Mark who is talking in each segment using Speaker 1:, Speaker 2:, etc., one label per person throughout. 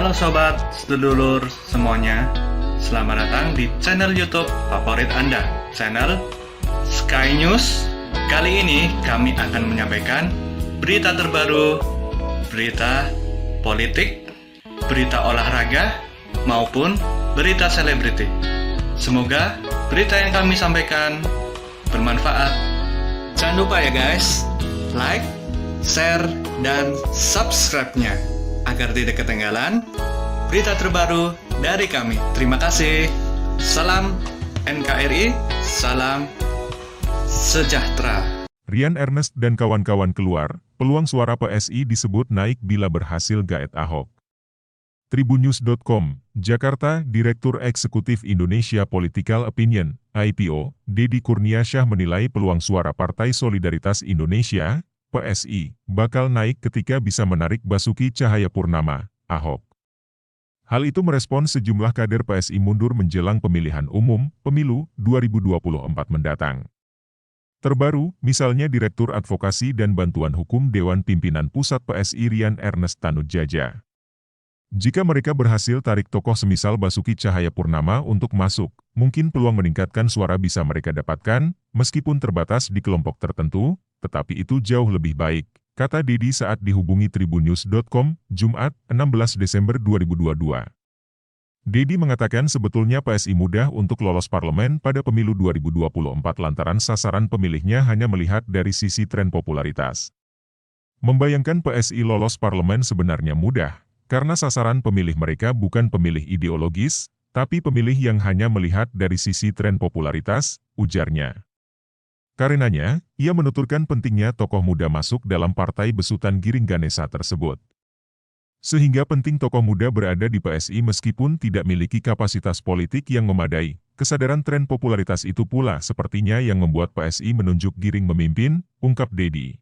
Speaker 1: Halo sobat, sedulur semuanya. Selamat datang di channel YouTube favorit Anda, channel Sky News. Kali ini kami akan menyampaikan berita terbaru, berita politik, berita olahraga, maupun berita selebriti. Semoga berita yang kami sampaikan bermanfaat. Jangan lupa ya guys, like, share, dan subscribe-nya agar tidak ketinggalan berita terbaru dari kami. Terima kasih. Salam NKRI, salam sejahtera.
Speaker 2: Rian Ernest dan kawan-kawan keluar, peluang suara PSI disebut naik bila berhasil gaet Ahok. Tribunnews.com, Jakarta. Direktur Eksekutif Indonesia Political Opinion, IPO, Deddy Kurniasyah menilai peluang suara Partai Solidaritas Indonesia, PSI, bakal naik ketika bisa menarik Basuki Cahayapurnama, Ahok. Hal itu merespons sejumlah kader PSI mundur menjelang pemilihan umum, pemilu 2024 mendatang. Terbaru, misalnya Direktur Advokasi dan Bantuan Hukum Dewan Pimpinan Pusat PSI Rian Ernest Tanujaja. Jika mereka berhasil tarik tokoh semisal Basuki Cahayapurnama untuk masuk, mungkin peluang meningkatkan suara bisa mereka dapatkan, meskipun terbatas di kelompok tertentu, tetapi itu jauh lebih baik, kata Deddy saat dihubungi Tribunnews.com, Jumat, 16 Desember 2022. Deddy mengatakan sebetulnya PSI mudah untuk lolos parlemen pada pemilu 2024 lantaran sasaran pemilihnya hanya melihat dari sisi tren popularitas. Membayangkan PSI lolos parlemen sebenarnya mudah, karena sasaran pemilih mereka bukan pemilih ideologis, tapi pemilih yang hanya melihat dari sisi tren popularitas, ujarnya. Karenanya, ia menuturkan pentingnya tokoh muda masuk dalam partai besutan Giring Ganesa tersebut. Sehingga penting tokoh muda berada di PSI meskipun tidak memiliki kapasitas politik yang memadai. Kesadaran tren popularitas itu pula sepertinya yang membuat PSI menunjuk Giring memimpin, ungkap Deddy.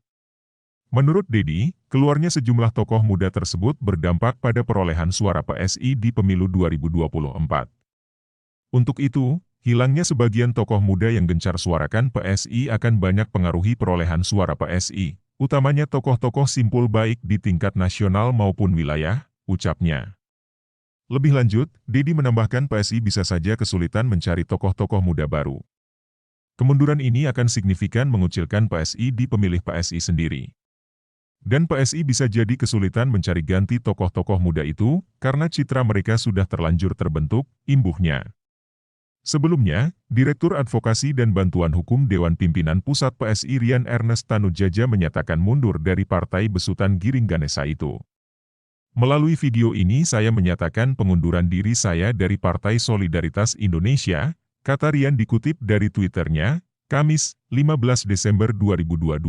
Speaker 2: Menurut Deddy, keluarnya sejumlah tokoh muda tersebut berdampak pada perolehan suara PSI di pemilu 2024. Untuk itu, hilangnya sebagian tokoh muda yang gencar suarakan PSI akan banyak pengaruhi perolehan suara PSI, utamanya tokoh-tokoh simpul baik di tingkat nasional maupun wilayah, ucapnya. Lebih lanjut, Deddy menambahkan PSI bisa saja kesulitan mencari tokoh-tokoh muda baru. Kemunduran ini akan signifikan mengucilkan PSI di pemilih PSI sendiri. Dan PSI bisa jadi kesulitan mencari ganti tokoh-tokoh muda itu, karena citra mereka sudah terlanjur terbentuk, imbuhnya. Sebelumnya, Direktur Advokasi dan Bantuan Hukum Dewan Pimpinan Pusat PSI Rian Ernest Tanujaja menyatakan mundur dari partai besutan Giring Ganesa itu. Melalui video ini saya menyatakan pengunduran diri saya dari Partai Solidaritas Indonesia, kata Rian dikutip dari Twitternya, Kamis, 15 Desember 2022.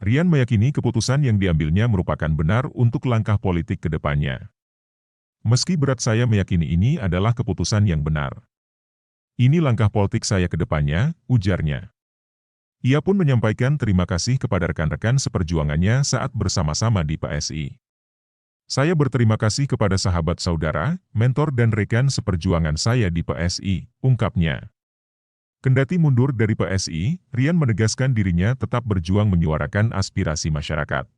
Speaker 2: Rian meyakini keputusan yang diambilnya merupakan benar untuk langkah politik ke depannya. Meski berat saya meyakini ini adalah keputusan yang benar. Ini langkah politik saya ke depannya, ujarnya. Ia pun menyampaikan terima kasih kepada rekan-rekan seperjuangannya saat bersama-sama di PSI. Saya berterima kasih kepada sahabat saudara, mentor dan rekan seperjuangan saya di PSI, ungkapnya. Kendati mundur dari PSI, Rian menegaskan dirinya tetap berjuang menyuarakan aspirasi masyarakat.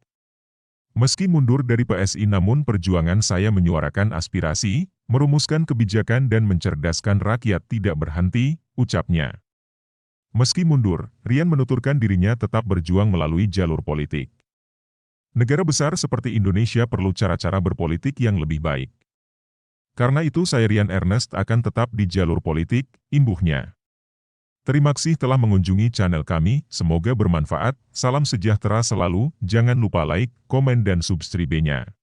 Speaker 2: Meski mundur dari PSI namun perjuangan saya menyuarakan aspirasi, merumuskan kebijakan dan mencerdaskan rakyat tidak berhenti, ucapnya. Meski mundur, Rian menuturkan dirinya tetap berjuang melalui jalur politik. Negara besar seperti Indonesia perlu cara-cara berpolitik yang lebih baik. Karena itu saya Rian Ernest akan tetap di jalur politik, imbuhnya. Terima kasih telah mengunjungi channel kami, semoga bermanfaat, salam sejahtera selalu, jangan lupa like, komen dan subscribe-nya.